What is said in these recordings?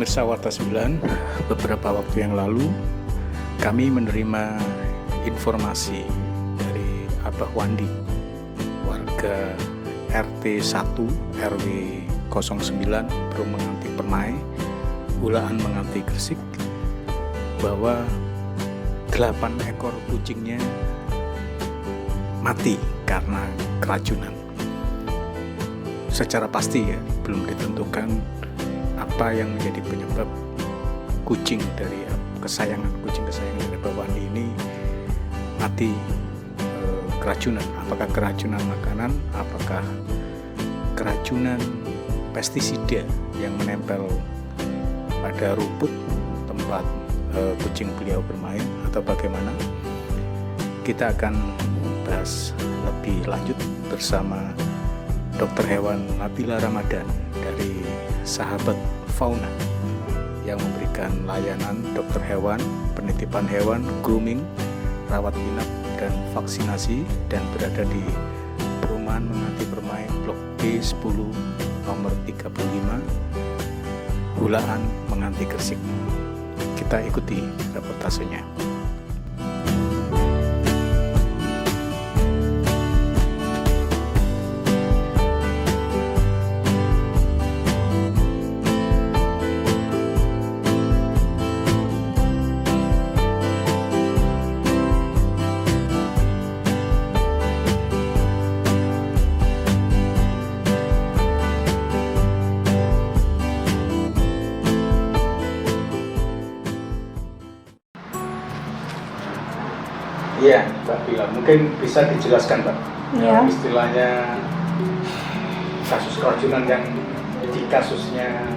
Pemirsa Warta 9, beberapa waktu yang lalu kami menerima informasi dari Abah Wandi, warga RT 1 RW 09 Perum Menganti Permai, Ulaan Menganti Gresik, bahwa 8 ekor kucingnya mati karena keracunan. Secara pasti ya, belum ditentukan apa yang menjadi penyebab kucing kesayangan dari Abah Wandi ini mati keracunan. Apakah keracunan makanan, apakah keracunan pestisida yang menempel pada rumput tempat kucing beliau bermain, atau bagaimana? Kita akan bahas lebih lanjut bersama Dokter Hewan Nabila Ramadan dari Sahabat Fauna yang memberikan layanan dokter hewan, penitipan hewan, grooming, rawat inap, dan vaksinasi, dan berada di Perumahan Menganti Permai Blok B10 nomor 35 Ulaan Menganti Gresik. Kita ikuti reportasenya. Iya, Mbak Bila, mungkin bisa dijelaskan, Mbak, ya. Istilahnya kasus keracunan yang di kasusnya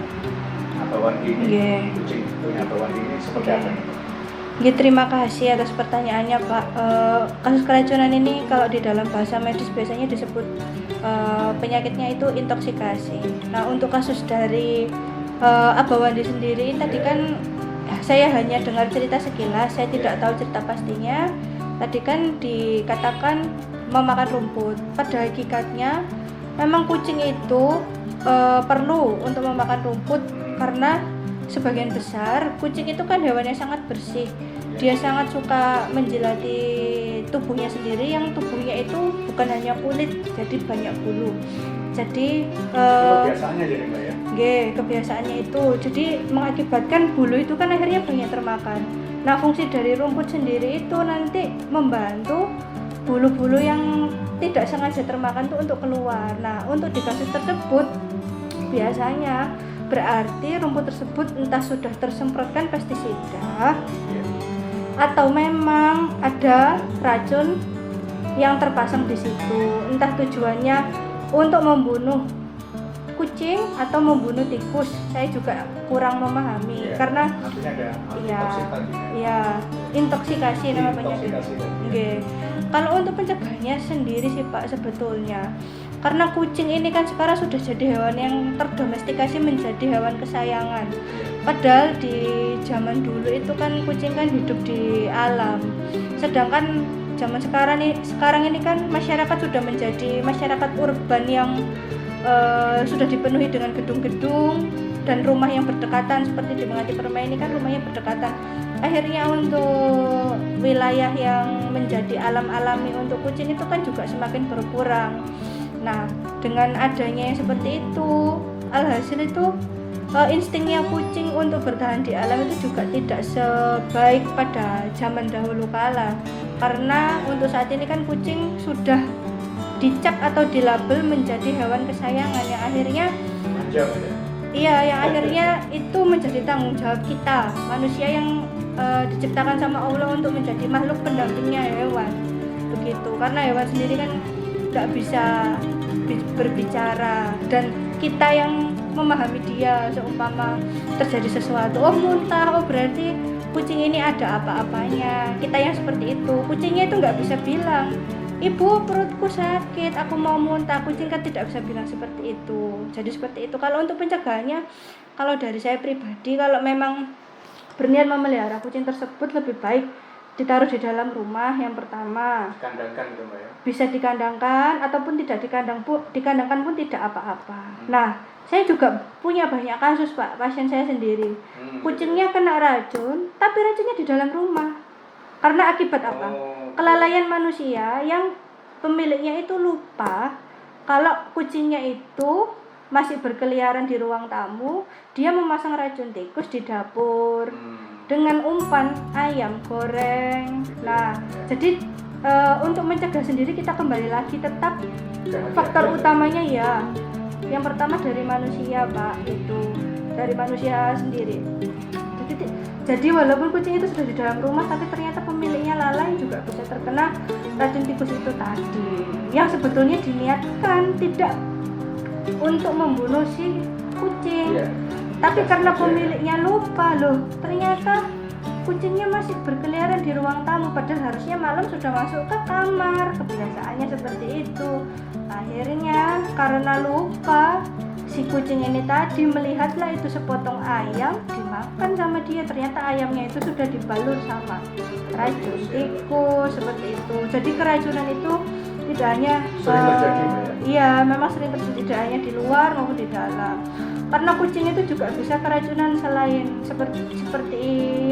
Abah Wandi ini, kucing punya Abah Wandi ini seperti apa? Terima kasih atas pertanyaannya, Pak. Kasus keracunan ini kalau di dalam bahasa medis biasanya disebut penyakitnya itu intoksikasi. Nah, untuk kasus dari Abah Wandi sendiri tadi kan saya hanya dengar cerita sekilas, saya tidak tahu cerita pastinya. Tadi kan dikatakan memakan rumput. Pada hakikatnya memang kucing itu perlu untuk memakan rumput, karena sebagian besar kucing itu kan hewan yang sangat bersih. Dia sangat suka menjilati tubuhnya sendiri, yang tubuhnya itu bukan hanya kulit, jadi banyak bulu. Jadi kebiasaannya jadi, Mbak, ya? Kebiasaannya itu jadi mengakibatkan bulu itu kan akhirnya banyak termakan. Nah, fungsi dari rumput sendiri itu nanti membantu bulu-bulu yang tidak sengaja termakan itu untuk keluar. Nah, untuk di kasus tersebut biasanya berarti rumput tersebut entah sudah tersemprotkan pestisida atau memang ada racun yang terpasang di situ. Entah tujuannya untuk membunuh kucing atau membunuh tikus, saya juga kurang memahami, karena intoksikasi nama penyakit. Kalau untuk pencegahannya sendiri sih, Pak, sebetulnya karena kucing ini kan sekarang sudah jadi hewan yang terdomestikasi menjadi hewan kesayangan. Padahal di zaman dulu itu kan kucing kan hidup di alam, sedangkan zaman sekarang ini kan masyarakat sudah menjadi masyarakat urban yang sudah dipenuhi dengan gedung-gedung dan rumah yang berdekatan. Seperti di Menganti Permai ini kan rumahnya berdekatan. Akhirnya untuk wilayah yang menjadi alam alami untuk kucing itu kan juga semakin berkurang. Nah, dengan adanya yang seperti itu, alhasil itu instingnya kucing untuk bertahan di alam itu juga tidak sebaik pada zaman dahulu kala. Karena untuk saat ini kan kucing sudah dicap atau dilabel menjadi hewan kesayangan, yang akhirnya yang akhirnya itu menjadi tanggung jawab kita manusia yang diciptakan sama Allah untuk menjadi makhluk pendampingnya hewan, begitu. Karena hewan sendiri kan nggak bisa berbicara, dan kita yang memahami dia. Seumpama terjadi sesuatu, muntah, berarti kucing ini ada apa-apanya. Kita yang seperti itu, kucingnya itu nggak bisa bilang, "Ibu, perutku sakit, aku mau muntah." Kucing kan tidak bisa bilang seperti itu. Jadi seperti itu. Kalau untuk pencegahannya, kalau dari saya pribadi, kalau memang berniat memelihara kucing tersebut, lebih baik ditaruh di dalam rumah. Yang pertama, dikandangkan gitu, Mbak, ya? Bisa dikandangkan ataupun tidak dikandangkan pun tidak apa-apa. Nah, Saya juga punya banyak kasus Pak, pasien saya sendiri. Kucingnya kena racun, tapi racunnya di dalam rumah. Karena akibat apa? Kelalaian manusia yang pemiliknya itu lupa kalau kucingnya itu masih berkeliaran di ruang tamu, dia memasang racun tikus di dapur dengan umpan ayam goreng. Nah, jadi untuk mencegah sendiri kita kembali lagi tetap faktor utamanya ya. Yang pertama dari manusia Pak, itu dari manusia sendiri. Jadi walaupun kucing itu sudah di dalam rumah, tapi ternyata pemiliknya lalai juga bisa terkena racun tikus itu tadi. Yang sebetulnya diniatkan tidak untuk membunuh si kucing, tapi karena pemiliknya lupa loh, ternyata kucingnya masih berkeliaran di ruang tamu, padahal harusnya malam sudah masuk ke kamar. Kebiasaannya seperti itu. Akhirnya karena lupa, si kucing ini tadi melihatlah itu sepotong ayam dimakan sama dia. Ternyata ayamnya itu sudah dibalur sama racun tikus seperti itu. Jadi keracunan itu tidak hanya sering terjadi iya, memang sering terjadi tidak hanya di luar maupun di dalam. Karena kucing itu juga bisa keracunan selain seperti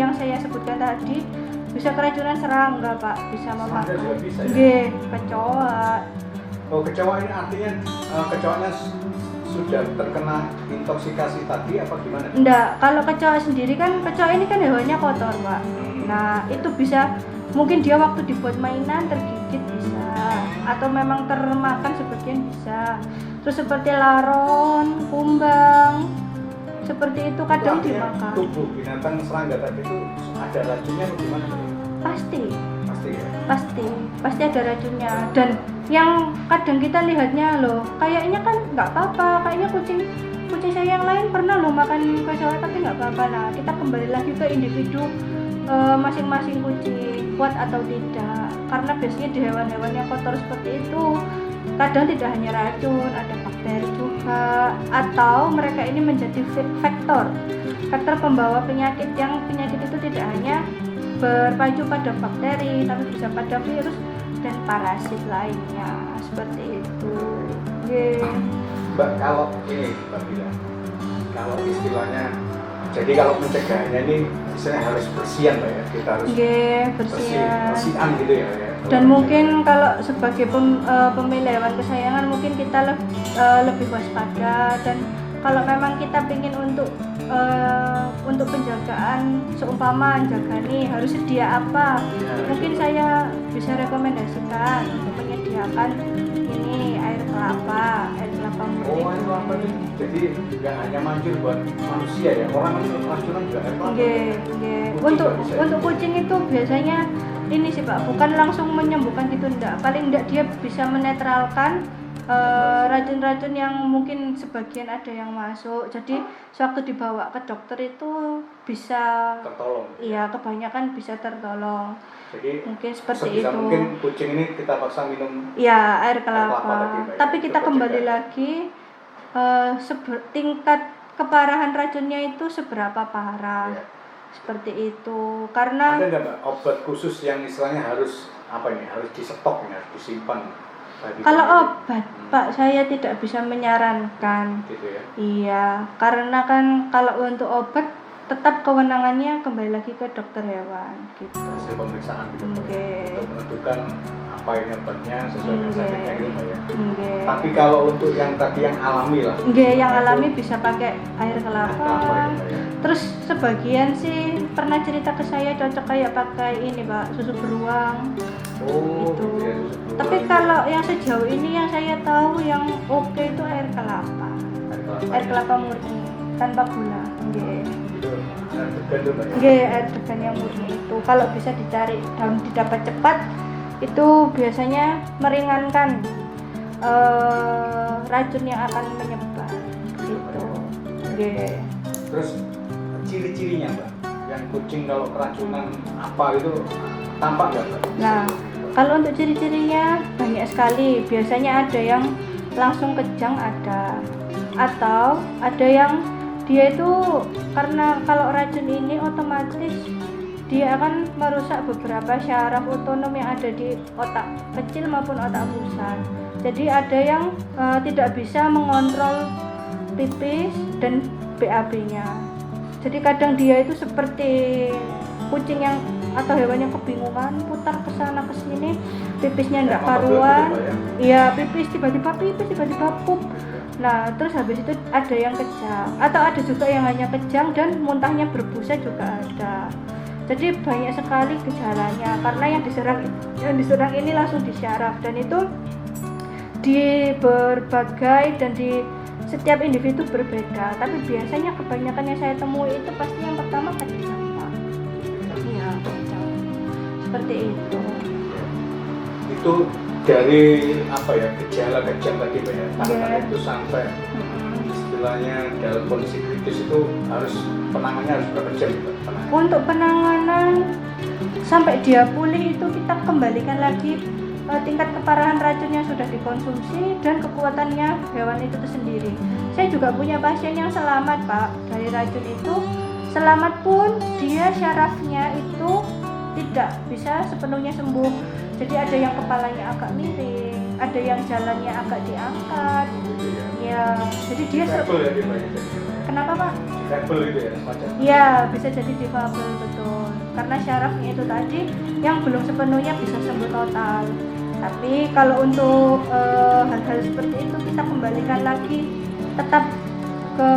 yang saya sebutkan tadi, bisa keracunan serangga Pak, bisa memakan kecoa. Oh, kecoa ini artinya kecoanya sudah terkena intoksikasi tadi apa gimana? Enggak, kalau kecoa sendiri kan, kecoa ini kan hewannya kotor Pak. Nah itu bisa, mungkin dia waktu dibuat mainan tergigit bisa, atau memang termakan sebagian bisa. Terus seperti laron, kumbang, seperti itu kadang dimakan. Tubuh binatang serangga tadi itu ada racunnya atau gimana? Pasti ya? Pasti ada racunnya. Dan yang kadang kita lihatnya loh, kayaknya kan nggak apa-apa, kayaknya kucing saya yang lain pernah loh makan kecoa tapi nggak apa-apa. Nah kita kembali lagi ke individu masing-masing kucing kuat atau tidak, karena biasanya di hewan-hewan yang kotor seperti itu kadang tidak hanya racun, ada bakteri juga, atau mereka ini menjadi faktor pembawa penyakit, yang penyakit itu tidak hanya berpacu pada bakteri tapi bisa pada virus dan parasit lainnya seperti itu. Mbak, kalau ini Mbak bilang, kalau istilahnya, jadi kalau mencegahnya ini misalnya harus bersihan Mbak ya, kita harus bersihan gitu ya. Dan mungkin kalau sebagai pemilik hewan kesayangan mungkin kita lebih waspada, dan kalau memang kita ingin untuk penjagaan, seumpama jaga nih harus sedia apa, mungkin saya bisa rekomendasikan untuk menyediakan ini air kelapa murni. Oh, air kelapa itu jadi nggak hanya manjur buat manusia ya, orang kan racunan juga air kelapa. Untuk kucing itu biasanya ini sih Pak, bukan langsung menyembuhkan gitu, enggak, paling enggak dia bisa menetralkan racun-racun yang mungkin sebagian ada yang masuk. Jadi sewaktu dibawa ke dokter itu bisa tertolong. Iya, kebanyakan bisa tertolong. Jadi mungkin seperti itu. Mungkin kucing ini kita paksa minum air kelapa. Tapi kita kembali lagi tingkat keparahan racunnya itu seberapa parah. Ya. Seperti itu. Karena ada nggak Mbak obat khusus yang istilahnya harus harus distok, harus disimpan? Kalau obat, Pak, saya tidak bisa menyarankan. Gitu ya? Iya, karena kan kalau untuk obat tetap kewenangannya kembali lagi ke dokter hewan gitu. Hasil pemeriksaan gitu untuk menentukan apa ini obatnya sesuai dengan sakitnya gitu Pak ya. Tapi kalau untuk yang tadi yang alami lah. Yang alami bisa pakai air kelapa. Ya. Terus sebagian sih pernah cerita ke saya cocok kayak pakai ini Pak, susu beruang. Oh, gitu. Ya, tapi kalau yang sejauh ini yang saya tahu yang oke itu air kelapa. Air kelapa murni tanpa gula. Air degan yang murni itu kalau bisa dicari dan didapat cepat itu biasanya meringankan racun yang akan menyebar gitu. Terus ciri-cirinya Mbak, yang kucing kalau keracunan apa itu tampak nggak Mbak? Nah, kalau untuk ciri-cirinya banyak sekali. Biasanya ada yang langsung kejang ada, atau ada yang dia itu karena kalau racun ini otomatis dia akan merusak beberapa syaraf otonom yang ada di otak kecil maupun otak pusat. Jadi ada yang tidak bisa mengontrol pipis dan BAB-nya. Jadi kadang dia itu seperti kucing yang atau hewan yang kebingungan, putar ke sana ke sini, pipisnya enggak karuan. Iya, pipis tiba-tiba pup. Nah, terus habis itu ada yang kejang atau ada juga yang hanya kejang dan muntahnya berbusa juga ada. Jadi banyak sekali gejalanya karena yang diserang ini langsung disyaraf, dan itu di berbagai dan di setiap individu berbeda. Tapi biasanya kebanyakan yang saya temui itu pasti yang pertama kejang, Pak. Iya, kejang. Seperti itu. Itu dari apa ya, gejala kejang tadi Pak ya, tanda itu sampai istilahnya dalam kondisi kritis itu harus penanganannya harus berapa jam gitu? Untuk penanganan sampai dia pulih itu kita kembalikan lagi tingkat keparahan racun yang sudah dikonsumsi dan kekuatannya hewan itu sendiri. Saya juga punya pasien yang selamat, Pak, dari racun itu. Selamat pun dia syarafnya itu tidak bisa sepenuhnya sembuh. Jadi ada yang kepalanya agak miring, ada yang jalannya agak diangkat. Ya, jadi dia kenapa, Pak? Difabel gitu ya, semacam. Iya, bisa jadi difabel, betul. Karena syarafnya itu tadi yang belum sepenuhnya bisa sembuh total. Tapi kalau untuk hal-hal seperti itu kita kembalikan lagi tetap ke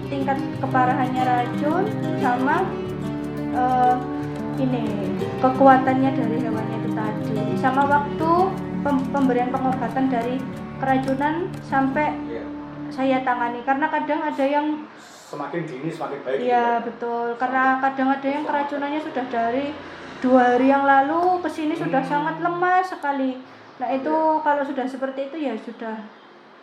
tingkat keparahannya racun sama kekuatannya dari hewannya itu tadi, sama waktu pemberian pengobatan dari keracunan sampai saya tangani. Karena kadang ada yang semakin dini semakin baik. Iya betul, karena kadang ada yang keracunannya sudah dari 2 hari yang lalu ke sini sudah sangat lemah sekali. Nah itu kalau sudah seperti itu ya sudah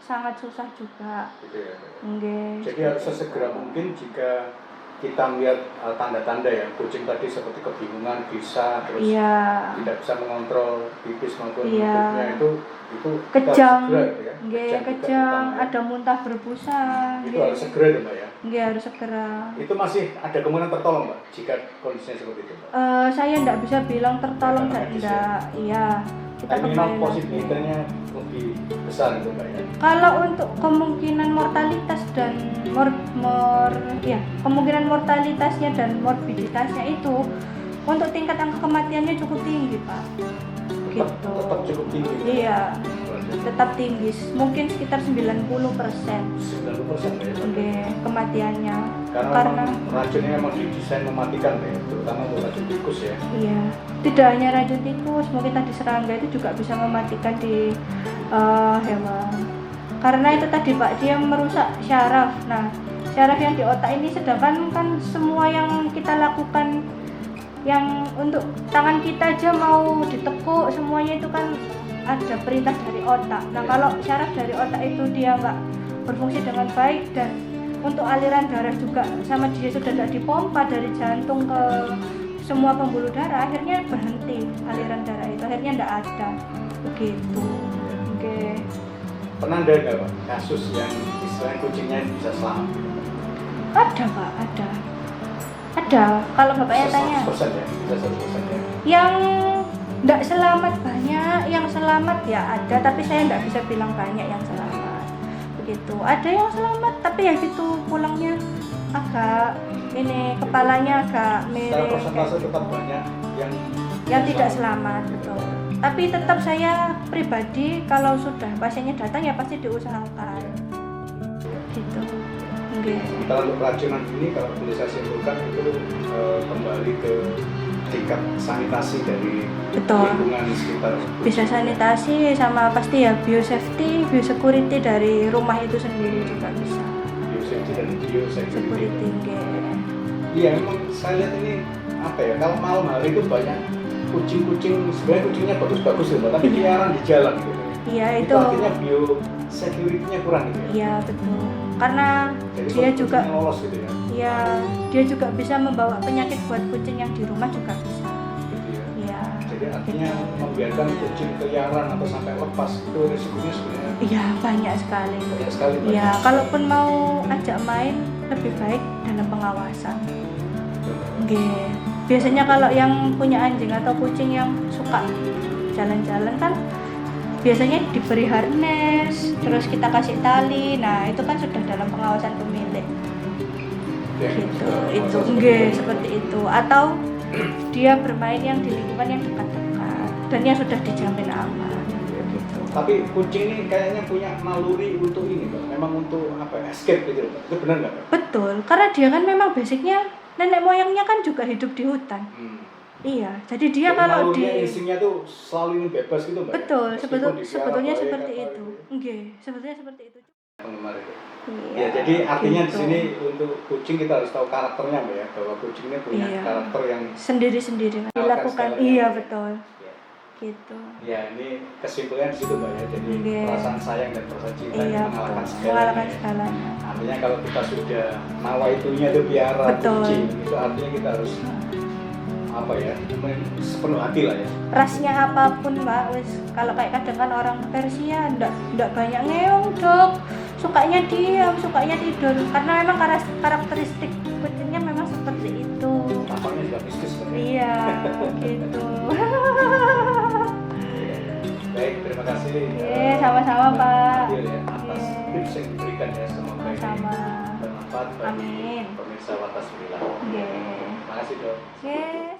sangat susah juga. Gitu ya. Okay. Jadi harus sesegera mungkin jika kita melihat tanda-tanda ya, kucing tadi seperti kebingungan, bisa terus tidak bisa mengontrol pipis maupun mulutnya, itu kejang, kejang, ada muntah berbusa. Itu harus segera ya, Mbak ya? Nggih, harus segera. Itu masih ada kemungkinan tertolong, Mbak, jika kondisinya seperti itu, Mbak? Saya enggak bisa bilang tertolong dan enggak. Iya, kita memang posibilitasnya lebih besar itu, Mbak ya? Kalau untuk kemungkinan mortalitas dan kemungkinan mortalitasnya dan morbiditasnya itu untuk tingkat angka kematiannya cukup tinggi, Pak. Tetap cukup tinggi. Iya, tetap tinggi, mungkin sekitar 90%. 90% ya? Oke, kematiannya. Karena racunnya memang didesain mematikan ya, terutama untuk racun tikus ya. Iya, tidak hanya racun tikus, mungkin tadi serangga itu juga bisa mematikan di hewan. Karena itu tadi, Pak, dia merusak syaraf. Nah, syaraf yang di otak ini, sedangkan kan semua yang kita lakukan, yang untuk tangan kita aja mau ditekuk, semuanya itu kan ada perintah dari otak. Nah, kalau syaraf dari otak itu dia nggak berfungsi dengan baik dan untuk aliran darah juga sama dia sudah tidak dipompa dari jantung ke semua pembuluh darah, akhirnya berhenti aliran darah itu, akhirnya tidak ada. Begitu. Oke. Pernah ada nggak, Pak, kasus yang istilahnya kucingnya bisa selamat? Ada, Pak, ada. Kalau bapaknya tanya. 100% ya, bisa 100% ya. Yang tidak selamat banyak, yang selamat ya ada, tapi saya tidak bisa bilang banyak yang selamat. Begitu. Ada yang selamat, tapi ya gitu pulangnya agak kepalanya agak miring. Secara persentase tetap banyak yang tidak selamat, betul. Tapi tetap saya pribadi kalau sudah pasiennya datang ya pasti diusahakan. Gitu. Okay. Kalau untuk keracunan ini, kalau boleh saya simpulkan itu kembali ke tingkat sanitasi dari lingkungan sekitar. Bisa sanitasi sama pasti ya biosafety, biosecurity dari rumah itu sendiri juga bisa. Biosafety dan biosecurity. Iya, memang saya lihat ini apa ya, kalau malam hari itu banyak kucing-kucing, sebenarnya kucingnya bagus-bagus ya, tapi keliaran di jalan gitu. Iya, itu artinya biosecurity-nya kurang gitu ya. Iya, betul. Karena jadi dia juga lolos gitu ya. Iya, dia juga bisa membawa penyakit buat kucing yang di rumah juga bisa. Gitu ya. Iya. Jadi artinya membiarkan kucing keliaran atau sampai lepas itu risikonya sebenarnya. Iya, banyak sekali. Banyak sekali. Iya, kalaupun mau ajak main lebih baik dalam pengawasan. Oke. Biasanya kalau yang punya anjing atau kucing yang suka jalan-jalan kan biasanya diberi harness, terus kita kasih tali. Nah, itu kan sudah dalam pengawasan pemilik. Gitu. Itu enggak seperti itu. Atau dia bermain yang di lingkungan yang dekat-dekat dan yang sudah dijamin aman. Gitu. Tapi kucing ini kayaknya punya naluri untuk ini, Pak. Memang untuk escape gitu, Pak. Itu benar nggak, Pak? Betul, karena dia kan memang basicnya nenek moyangnya kan juga hidup di hutan. Iya, jadi dia jadi kalau di instingnya tuh selalu ingin bebas gitu, Mbak. betul, Ya? sebetulnya seperti itu. Enggak, sebetulnya seperti itu. Penggemar itu. Iya, Ya, jadi artinya gitu. di sini untuk kucing kita harus tahu karakternya, Mbak ya, bahwa kucing ini punya karakter yang sendiri-sendiri dilakukan. Iya, betul. Ya. Gitu. Ya, ini kesimpulannya di situ, Mbak ya. Jadi perasaan sayang dan perasaan cinta Iya, mengalahkan segalanya. Artinya kalau kita sudah nawaitunya itu piara kucing, itu artinya kita harus sepenuh hati lah ya. Rasnya apapun, Mbak, wis kalau kayak kadang kan orang Persia ndak banyak ngeong, Dok. Sukanya diam, sukanya tidur karena memang karakteristik kucingnya memang seperti itu. Tampaknya juga mistis kan. Iya, gitu. Baik, terima kasih. Sama-sama, Pak. Ya, atas tips yang diberikan ya, semoga ini bermanfaat bagi pemirsa Warta 9. Terima kasih, Dok.